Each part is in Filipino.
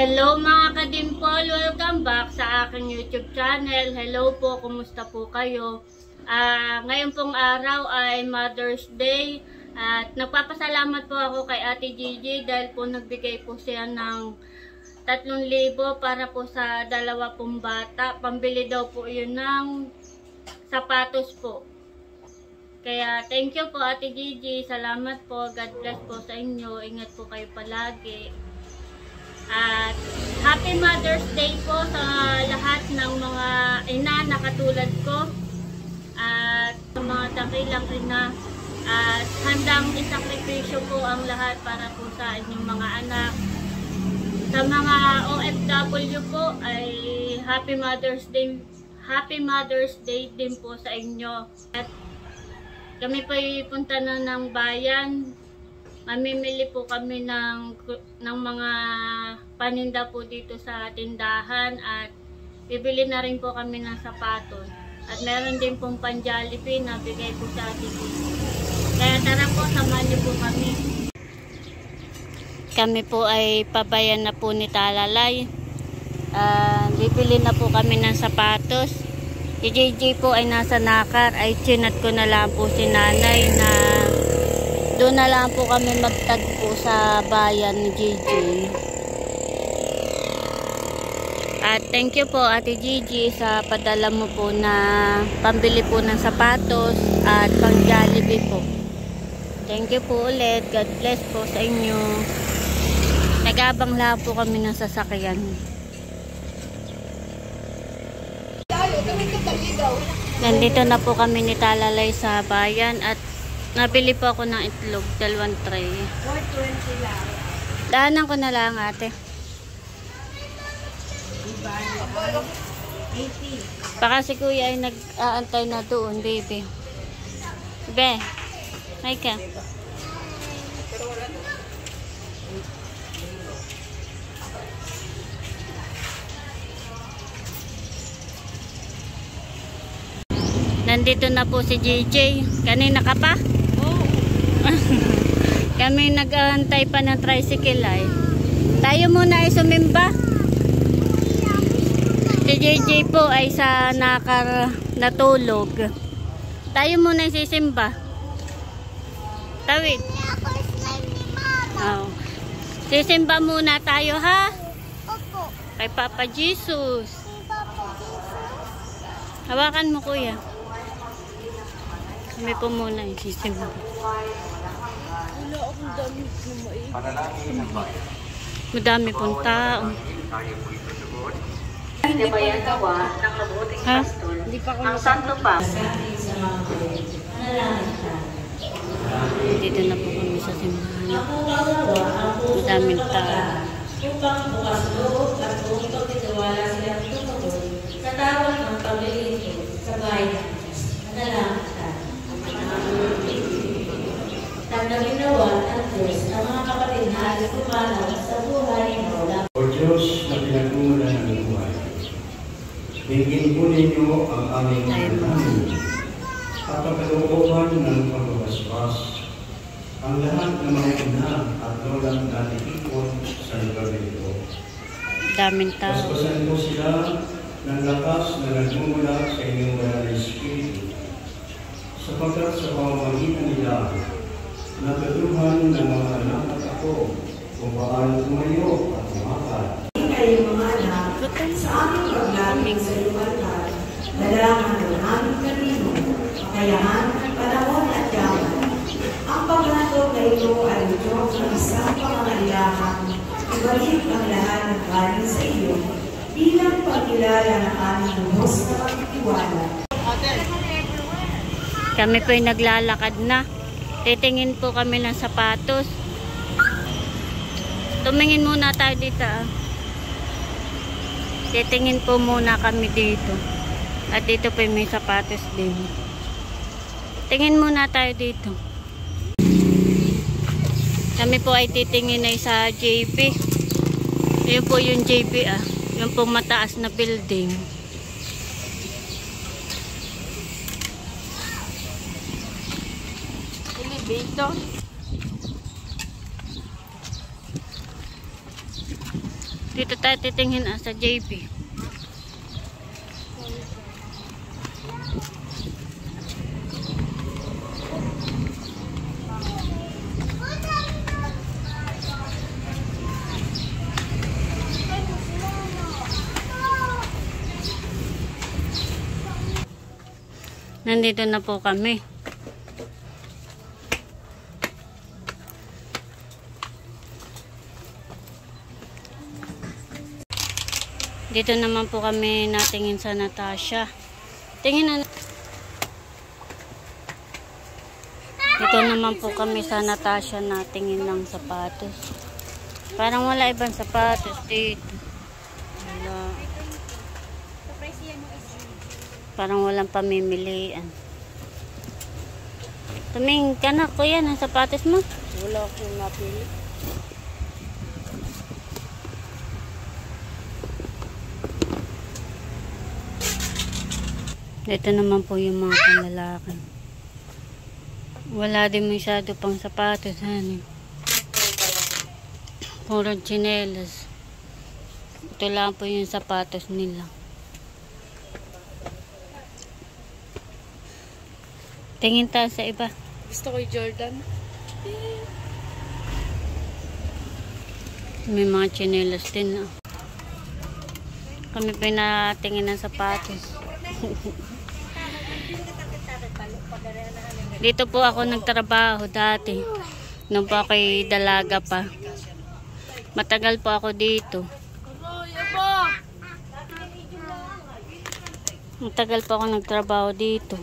Hello mga ka-dimple! Welcome back sa aking YouTube channel. Hello po, kumusta po kayo? Ngayon pong araw ay Mother's Day at nagpapasalamat po ako kay Ate Gigi dahil po nagbigay po siya ng 3,000 para po sa dalawa pong bata. Pambili daw po yun ng sapatos po. Kaya thank you po Ate Gigi. Salamat po. God bless po sa inyo. Ingat po kayo palagi. At Happy Mother's Day po sa lahat ng mga ina na katulad ko. At sa mga dakilang ina. At handang isakripisyo po ang lahat para po sa inyong mga anak. Sa mga OFW po ay Happy Mother's Day. Happy Mother's Day din po sa inyo. At kami po punta na ng bayan. Mamimili po kami ng mga paninda po dito sa tindahan at bibili na rin po kami ng sapatos. At meron din pong pan-Jollibee na bigay po sa atin. Kaya tara po, samahan niyo po kami. Kami po ay pabayan na po ni Talalay. Bibili na po kami ng sapatos. Si JJ po ay nasa Nakar. Ay chinat ko na lang po si nanay na doon na lang po kami magtagpo sa bayan ni JJ. At thank you po Ate Gigi sa padala mo po na pambili po ng sapatos at pang Jollibee po. Thank you po ulit. God bless po sa inyo. Nag-abang lang po kami ng sasakyan. Nandito na po kami ni Talalay sa bayan at nabili po ako ng itlog, 2 tray. 420 lang. Daanan ko na lang ate. 80. Baka si kuya ay nag-aantay na doon, baby. Be, hi ka. Nandito na po si JJ. Kanina ka pa? Oo. Kami nag-aantay pa ng tricycle ay. Tayo muna ay sumimba. Si JJ po ay sa Nakar natulog. Tayo muna ay sisimba. Tawid. Oh. Sisimba muna tayo ha? Opo. Kay Papa Jesus. Hawakan mo kuya. Kami po muna yung system. Wala akong dami na madami pong tao. Hindi ba yan gawa ng mabuting pastol? Ang santo pa. Dito na po kami sa simbahan. Madaming tao. Upang bukas loob at buong pagtitiwala silang tumutuloy sa tawag ng paglilingkod sa bayan. Manalangin tayo. Tanggapin nawa ng Diyos ang mga kapatid na ating pumanaw sa buhay na wala. O Diyos na pinagmumulan ng buhay, bigyan po ninyo ang aming panalangin at pagkalooban ng pagbabasbas ang lahat ng mga ina at lolang natikikot sa lugar nito. Daming tao. Paspasan po sila ng lakas na nagmumula sa inyong banal na Espiritu, sapagkat sa pamamagitan nila natutuhan ng mga anak at ako kung paano tumayo at umakal. Kayo mga anak, sa aming paglaming sa lumalad, dalangan ng aming kanino, kakayahan, panahon at yaman. Ang paghatod na ito ay ito ng isang pangangailangan, ibalik ang lahat ng galing sa iyo, bilang pagkilala ng aming lubos na pagtitiwala. Kami po ay naglalakad na. Titingin po kami ng sapatos. Tumingin muna tayo dito. Titingin po muna kami dito. At dito po may sapatos din. Tingin muna tayo dito. Kami po ay titingin ay sa JP. Yun po yung JP Yung po mataas na building. Dito tayo titingin sa JB. Nandito na po kami. Dito naman po kami natingin sa Natasha. Tingin na. Dito naman po kami sa Natasha natingin ng sapatos. Parang wala ibang sapatos dito. Wala. Parang walang pamimilian. Tumingin ka na, kuya, ng sapatos mo. Wala akong napili. Ito naman po yung mga panlalaki. Wala din masyado pang sapatos, honey. Puro tsinelas. Ito lang po yung sapatos nila. Tingin tayo sa iba. Gusto ko yung Jordan. May mga tsinelas din. Kami pinatingin ng sapatos. Dito po ako nagtrabaho dati. Nung po ako'y dalaga pa. Matagal po ako dito. Matagal po ako nagtrabaho dito.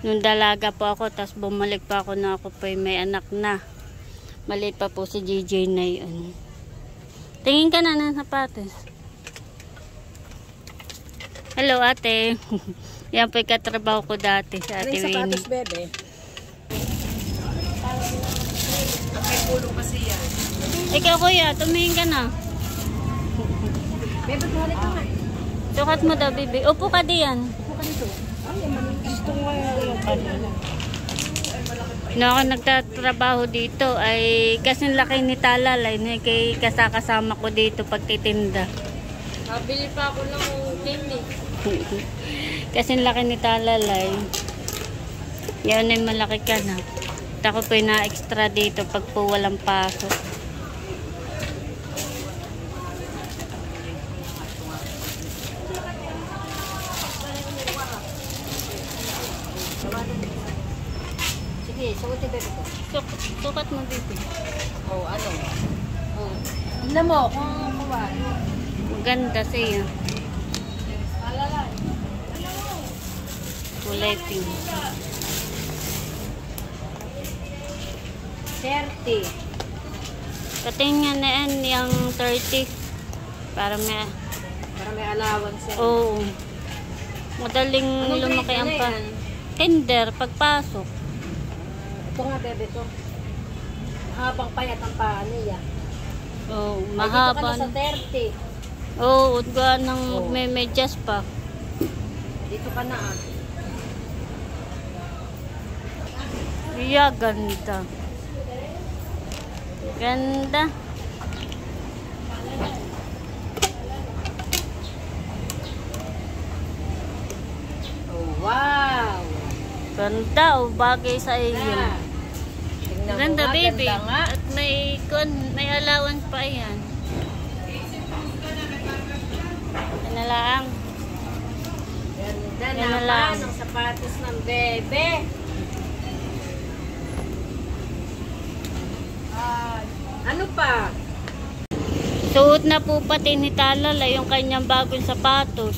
Nung dalaga po ako, tapos bumalik pa ako na ako pa may anak na. Maliit pa po si JJ na yun. Tingin ka na ng sapatos. Hello, ate. Yan po yung katrabaho ko dati sa ate Winnie. Sapatos, bebe. May pulong kasi yan. Ikaw, kuya, tumingin ka na. Bebe, balik ka nga. Sukat mo daw, baby. Upo ka diyan. Upo ka dito. Ay, gusto ko yung kanina. No, ako nagtatrabaho dito ay kasing laki ni Talalay na kay kasakasama ko dito pagtitinda. Nabili pa ako ng tindi. Kasing laki ni Talalay. Yan ay malaki ka na. At ako po na-extra dito pag po walang pasok. Sige, suot yung bebe ko. Sukat mo, baby. Oh, ano? Oh. Tingnan mo kung kuha. Maganda siya. Kulay pink. 30. Patingin na yan yung 30. Para may... Para may allowance yan. Oo. Madaling lumaki ang pa. Kinder, pagpasok. Ito nga, bebe to. Habang payat ang paa niya. Oo, Dito mahaba. ka na sa 30. Oo, udga ng may medyas pa. Dito ka na ah. Iya, ganda. Ganda. Oh, wow! Ganda, oh, bagay sa iyo. Tingnan mo Ganda, nga, baby. ganda nga. At may allowance pa yan. Yan na lang. Ganda Yan na naman lang. ang sapatos ng bebe. Ano pa? Suot na po pati ni Talala yung kanyang bagong sapatos.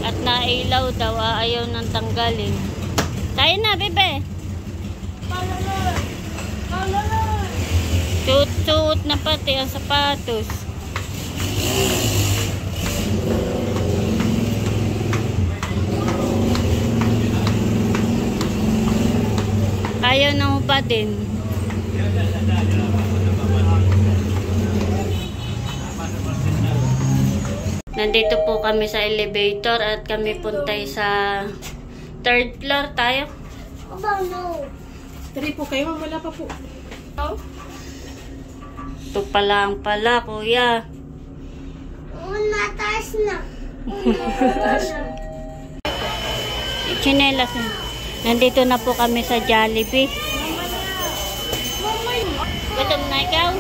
At nailaw daw, ayaw nang tanggalin. Tayo na, bebe. Suot na pati ang sapatos. Ayaw nang pa din. Nandito po kami sa elevator at kami puntay sa 3rd floor tayo. Tari po kayo, wala pa po. Ito pa lang pala, kuya. Unatas na. Chinelas. Nandito na po kami sa Jollibee. Gutom na ikaw?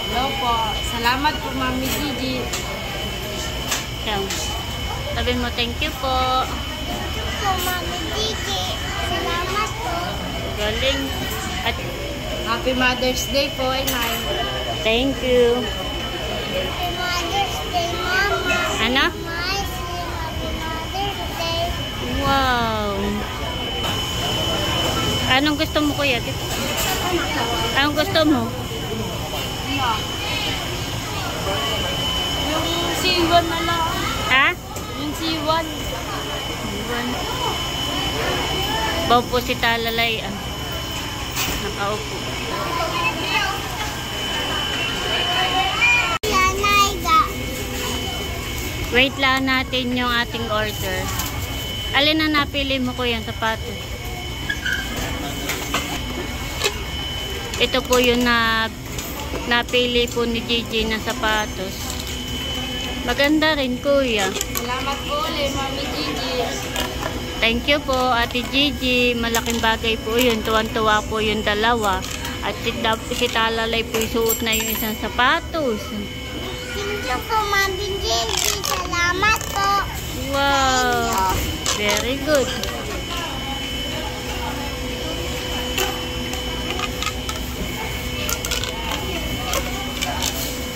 Hello po. Salamat po, Mami Gigi. Ikaw. Sabi mo, thank you po. Po, Mami Gigi. Salamat po. Galing. At Happy Mother's Day po, Inay. thank you. Happy Mother's Day, Mama. Ano? Happy Mother's Day. Wow. Anong gusto mo, kuya? Anong gusto mo? Yung C1 na lang. Ha? Yung C1. Baw po si Talalay. Nakaupo. Lanayga. Wait lang natin yung ating order. Alin na napili mo, kuya, sapatos? Ito po yung napili po ni Gigi na sapatos. Maganda rin, kuya. Salamat po ulit, Mami Gigi. Thank you po, Ate Gigi. Malaking bagay po yun. Tuwan-tuwa po yung dalawa. At si Talalay po suot na yung isang sapatos. Thank you po, Mami Gigi. Salamat po. Wow! Very good.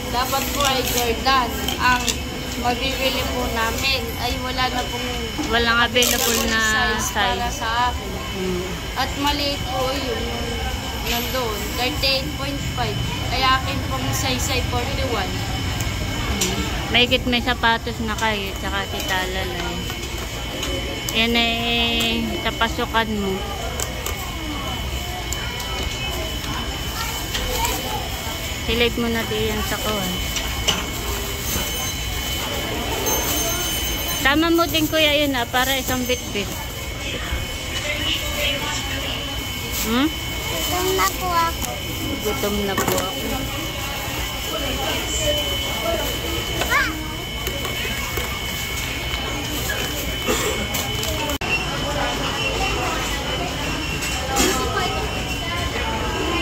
Dapat po ay Jordan. Ang mabibili po namin ay wala na pong Walang available na para size. sa akin. Hmm. At maliit po yun nandoon. 38.5. Kaya akin pong size ay 41. Mahigit may sapatos na kayo, tsaka si Talalay. Yan eh, sa pasukan mo. Silip mo na diyan sa kuwan. Tama mo din, kuya, yun para isang bit-bit. Hmm? Gutom na po ako. Gutom na po ako. Ah!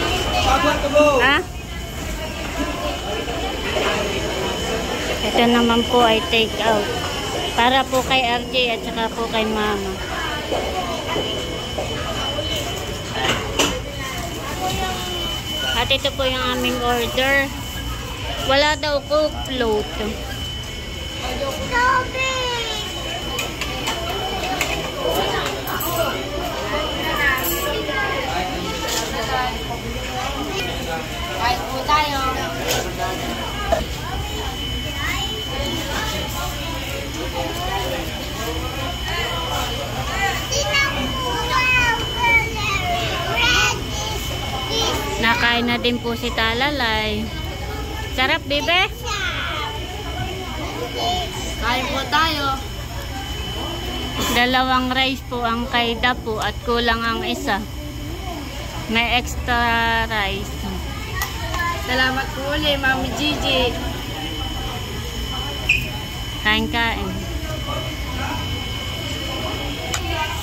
Ha? Ito naman po ay take out. Para po kay RJ at saka po kay Mama. At ito po yung aming order. Wala daw Coke float. Tubig! Kahit po tayo. Nakain na din po si Talalay. Sarap, bebe? Kain po tayo. Dalawang rice po ang kay Dapo at kulang ang isa. May extra rice. Salamat po ulit, Mami Gigi. Kain-kain.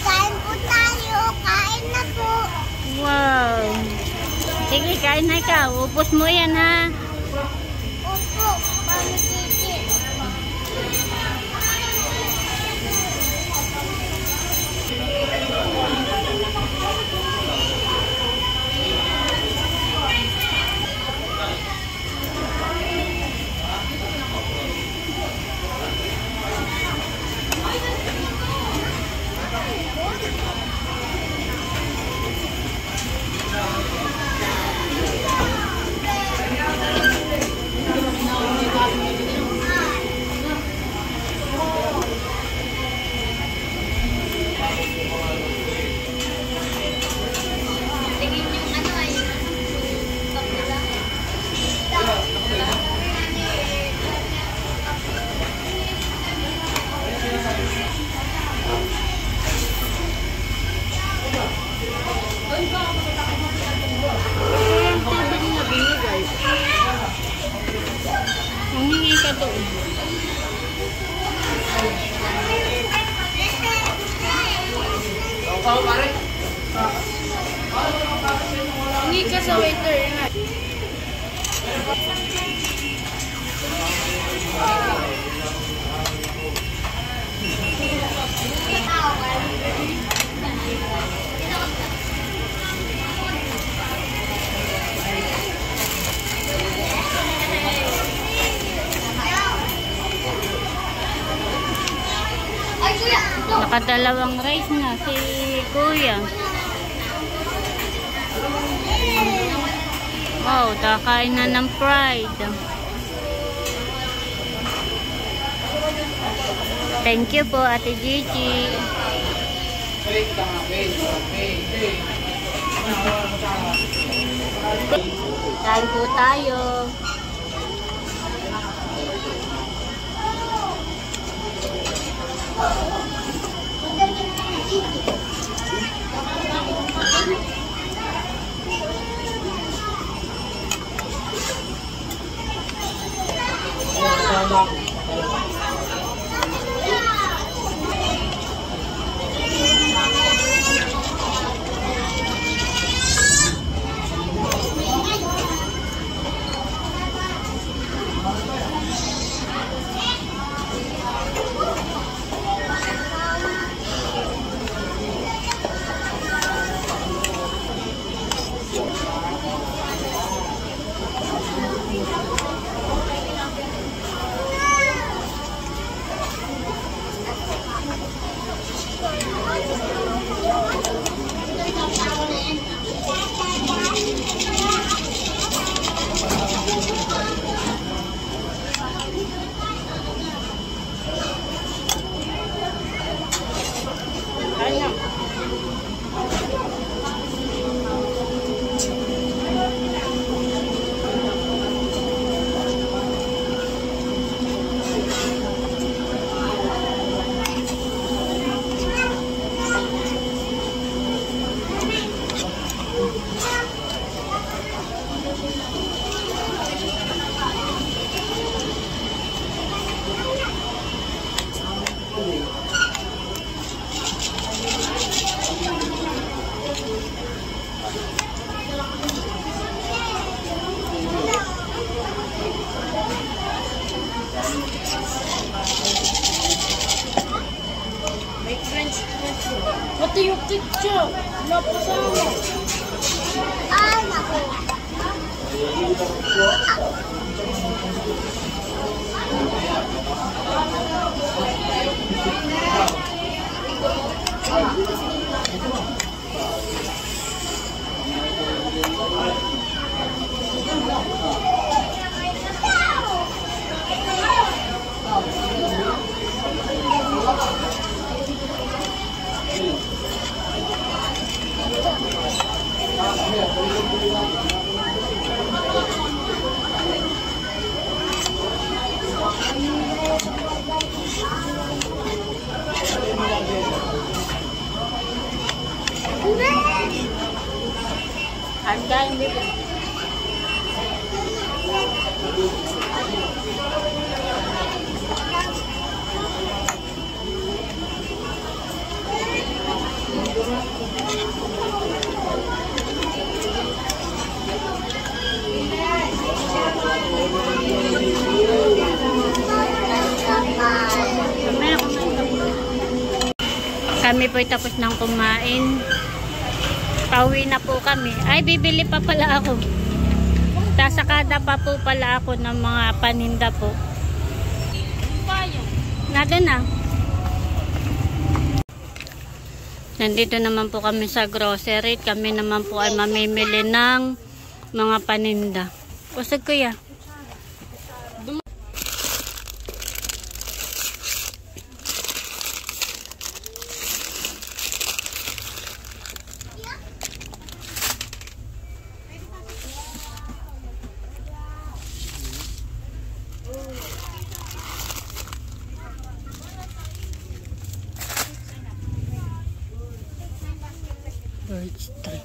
Kain po tayo. Kain na po. Wow! Sige, kain na ikaw. Upos mo yan, ha? Opo, Mami Gigi. doon. Hindi ka sa waiter. Yan na. Nakadalawang rice na si Kuya. Wow, kakain na ng fried. Thank you po, Ate Gigi. Kain po tayo. Pati yung ketchup. Napasama. Ay, naku. Hanggang dito. Kami po'y tapos ng kumain. Pauwi na po kami. Ay, bibili pa pala ako. Sasakada pa po pala ako ng mga paninda po. Nado na. Nandito naman po kami sa grocery. Kami naman po ay mamimili ng mga paninda. Usag kuya. Birds tree.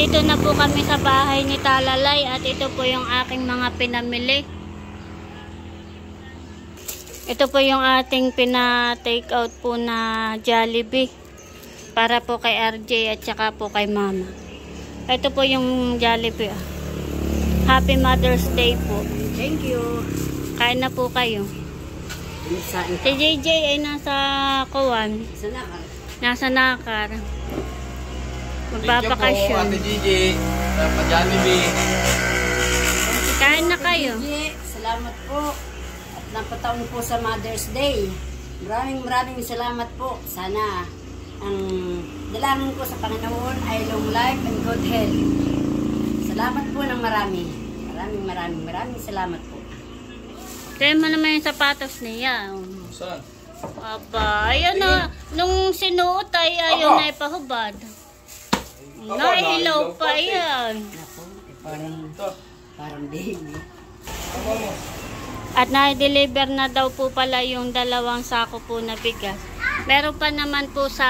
nandito na po kami sa bahay ni Talalay at ito po yung aking mga pinamili. Ito po yung ating pina-take out po na Jollibee para po kay RJ at saka po kay Mama. Ito po yung Jollibee. Happy Mother's Day po. Thank you. Kain na po kayo. Si JJ ay nasa Kuwan. Nasa Nakar. Magbabakasyon. Thank you po, Ate Gigi. Sa Jollibee. Kain na kayo. Salamat po. At napataon po sa Mother's Day. Maraming salamat po. Sana ang dalangin ko sa Panginoon ay long life and good health. Salamat po ng marami. Maraming salamat po. Kaya mo naman yung sapatos niya. Saan? Aba, ayun na. Nung sinuot ay ayaw na ipahubad. Nahilaw pa yan. Ako, parang baby. At na-deliver na daw po pala yung 2 sako po na bigas. Meron pa naman po sa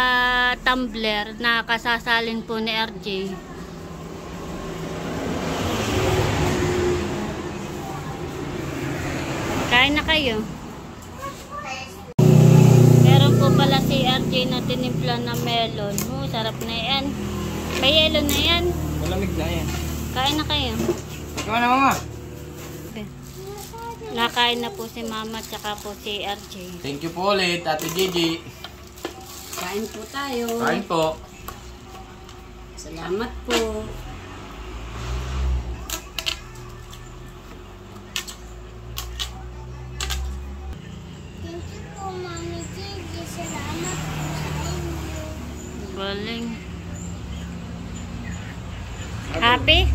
tumbler na kasasalin po ni RJ. Kain na kayo. Meron po pala si RJ na tinimpla na melon. Sarap na yan. May yelo na yan. Malamig na yan. Kain na kayo. Ikaw na, Mama. Nakain na po si Mama at saka po si RJ. Thank you po ulit, Ate Gigi. Kain po tayo. Kain po. Salamat po. Thank you po, Mami Gigi. Salamat po sa inyo. Galing. Happy?